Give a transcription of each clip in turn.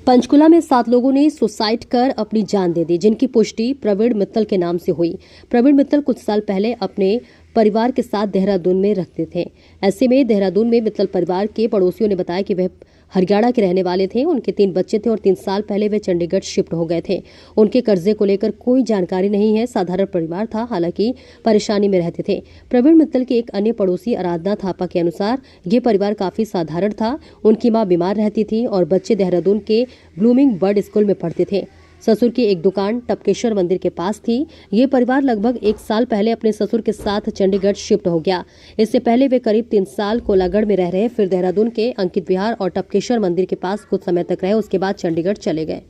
पंचकुला में 7 लोगों ने सुसाइड कर अपनी जान दे दी, जिनकी पुष्टि प्रवीण मित्तल के नाम से हुई। प्रवीण मित्तल कुछ साल पहले अपने परिवार के साथ देहरादून में रहते थे। ऐसे में देहरादून में मित्तल परिवार के पड़ोसियों ने बताया कि वह हरियाणा के रहने वाले थे। उनके 3 बच्चे थे और 3 साल पहले वे चंडीगढ़ शिफ्ट हो गए थे। उनके कर्जे को लेकर कोई जानकारी नहीं है। साधारण परिवार था, हालांकि परेशानी में रहते थे। प्रवीण मित्तल के एक अन्य पड़ोसी आराधना थापा के अनुसार ये परिवार काफी साधारण था। उनकी मां बीमार रहती थी और बच्चे देहरादून के ब्लूमिंग बर्ड स्कूल में पढ़ते थे। ससुर की एक दुकान टपकेश्वर मंदिर के पास थी। ये परिवार लगभग 1 साल पहले अपने ससुर के साथ चंडीगढ़ शिफ्ट हो गया। इससे पहले वे करीब 3 साल कोलागढ़ में रह रहे, फिर देहरादून के अंकित विहार और टपकेश्वर मंदिर के पास कुछ समय तक रहे। उसके बाद चंडीगढ़ चले गए।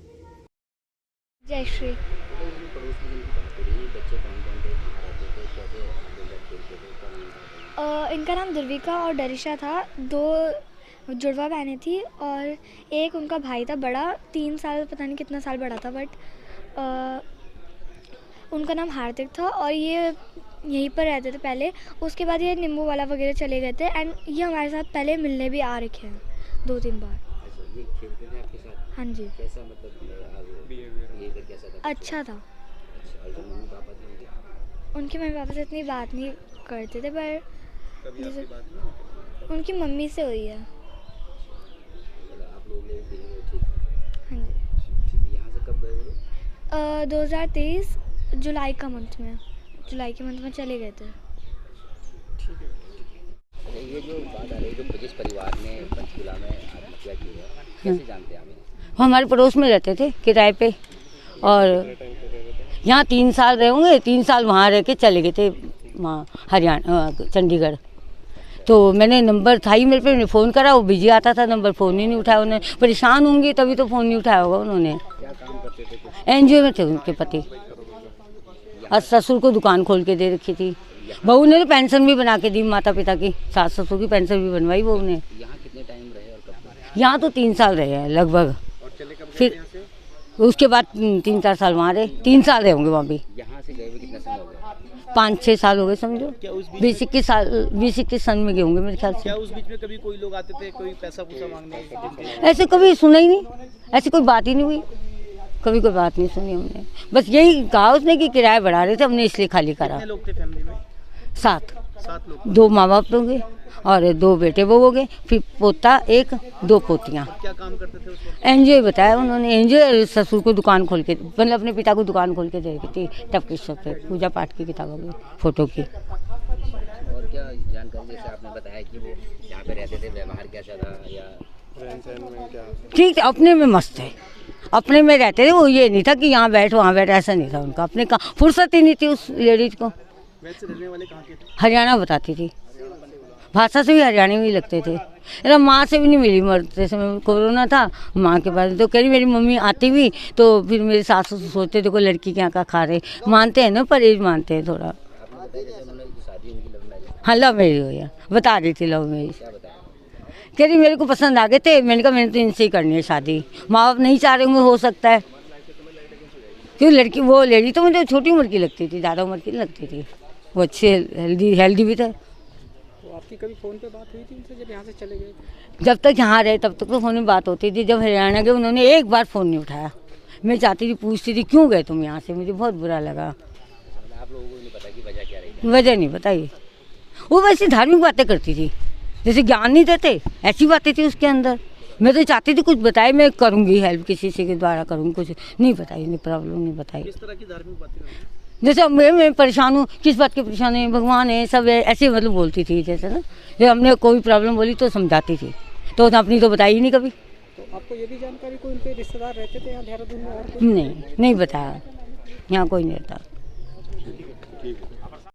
जयश्री इनका नाम दुर्विका और डरिशा था। 2 जुड़वा बहनें थी और एक उनका भाई था बड़ा, 3 साल पता नहीं कितना साल बड़ा था, बट उनका नाम हार्दिक था और ये यहीं पर रहते थे पहले। उसके बाद ये नींबू वाला वगैरह चले गए थे एंड ये हमारे साथ पहले मिलने भी आ रखे हैं 2-3 बार। ये खेलते थे आपके साथ? हाँ जी। कैसा मतलब बिहेवियर कैसा था? अच्छा था। अच्छा, और मम्मी पापा थे उनके मम्मी पापा से इतनी बात नहीं करते थे, पर जैसे उनकी मम्मी से हुई है। आप लोग ठीक? हाँ जी। ठीक, यहाँ से कब गए वो लोग? 2023 जुलाई के मंथ में चले गए थे। ठीक है। ये जो बात आ रही है, जो जिस परिवार ने पंचकुला में आत्महत्या की है, कैसे जानते हैं आप? हमारे पड़ोस में रहते थे किराए पे और यहाँ 3 साल रहे होंगे। 3 साल वहाँ रह के चले गए थे वहाँ हरियाणा चंडीगढ़। तो मैंने नंबर था ही मेरे पे, मैंने फ़ोन करा, वो बिजी आता था, नंबर फ़ोन ही नहीं उठाया उन्होंने। परेशान होंगे तभी तो फ़ोन नहीं उठाया होगा उन्होंने। क्या काम करते थे? एनजीओ में थे उनके पति और ससुर को दुकान खोल के दे रखी थी। बहू ने तो पेंशन भी बना के दी, माता पिता की, सास ससुर की पेंशन भी बनवाई बहू ने। यहाँ कितने टाइम रहे और कब? यहाँ तो 3 साल रहे हैं लगभग। और चले कब गए फिर यहाँ से? उसके बाद 3-4 साल वहाँ रहे। 3 साल रहे होंगे वहाँ भी। यहाँ से गए हुए कितना समय हो गया? 5-6 साल हो गए समझो। क्या उस बीच 20-21 सन में गए होंगे मेरे ख्याल से। क्या उस बीच में कभी कोई लोग आते थे, कोई पैसा पूसा मांगने? ऐसे कभी सुना ही नहीं, ऐसी कोई बात ही नहीं हुई, कभी कोई बात नहीं सुनी हमने। बस यही कहा उसने कि किराया बढ़ा रहे थे, हमने इसलिए खाली करा। कितने लोग थे फैमिली में? 7 लोग। 2 माँ बाप हो गए और 2 बेटे बहू हो गए, फिर पोता 1, 2 पोतियाँ। क्या काम करते थे उस वक्त? एनजीओ बताया उन्होंने। एनजीओ ससुर को दुकान खोल के, मतलब अपने पिता को दुकान खोल के दे रखी थी टपकेश्वर पे, पूजा पाठ की किताबों की, फोटो की। और क्या जानकारी, जैसे आपने बताया कि वो यहाँ पे रहते थे, व्यवहार कैसा था या रहन सहन में क्या? ठीक, अपने में मस्त है, अपने में रहते थे। वो ये नहीं था कि यहाँ बैठ वहाँ बैठ, ऐसा नहीं था उनका। अपने का फुर्सत ही नहीं थी उस लेडीज को। वैसे रहने वाले कहाँ के थे? हरियाणा बताती थी, भाषा से भी हरियाणवी भी लगते थे। मेरा माँ से भी नहीं मिली, मरते समय कोरोना था, माँ के पास तो कह रही मेरी मम्मी आती भी तो फिर मेरे सास ससुर सोचते थे कोई लड़की के यहाँ का खा रहे। मानते हैं ना, परहेज मानते हैं थोड़ा। हाँ, लव मैरिज हो गया, बता रही थी लव मैरिज। कह रही मेरे को पसंद आ गए थे, मैंने कहा मैंने तो इनसे ही करनी है शादी। माँ बाप नहीं चाह रहे होंगे, हो सकता है, क्यों लड़की वो लेडी तो मुझे छोटी उम्र की लगती थी, ज़्यादा उम्र की नहीं लगती थी। वो अच्छे हेल्दी भी थे। तो आपकी कभी फ़ोन पे बात हुई थी उनसे जब यहाँ से चले गए? जब तक यहाँ रहे तब तक तो फ़ोन में बात होती थी। जब हरियाणा गए उन्होंने एक बार फ़ोन नहीं उठाया। मैं चाहती थी, पूछती थी क्यों गए तुम यहाँ से, मुझे बहुत बुरा लगा। आप लोगों को नहीं पता कि वजह क्या रही? वजह नहीं बताइए। वो वैसी धार्मिक बातें करती थी, जैसे ज्ञान नहीं देते ऐसी बातें थी उसके अंदर। मैं तो चाहती थी कुछ बताए, मैं करूँगी हेल्प, किसी से के द्वारा करूँगी, कुछ नहीं बताई, नहीं प्रॉब्लम नहीं बताई। किस तरह की धार्मिक बातें? जैसे मैं परेशान हूँ, किस बात की परेशान है, भगवान है, सब है, ऐसे मतलब बोलती थी। जैसे ना जब हमने कोई प्रॉब्लम बोली तो समझाती थी, तो अपनी तो बताई ही नहीं कभी। तो आपको ये भी जानकारी, कोई उनके रिश्तेदार रहते थे यहाँ देहरादून में? और नहीं बताया, यहाँ कोई नहीं रहता। ठीक है।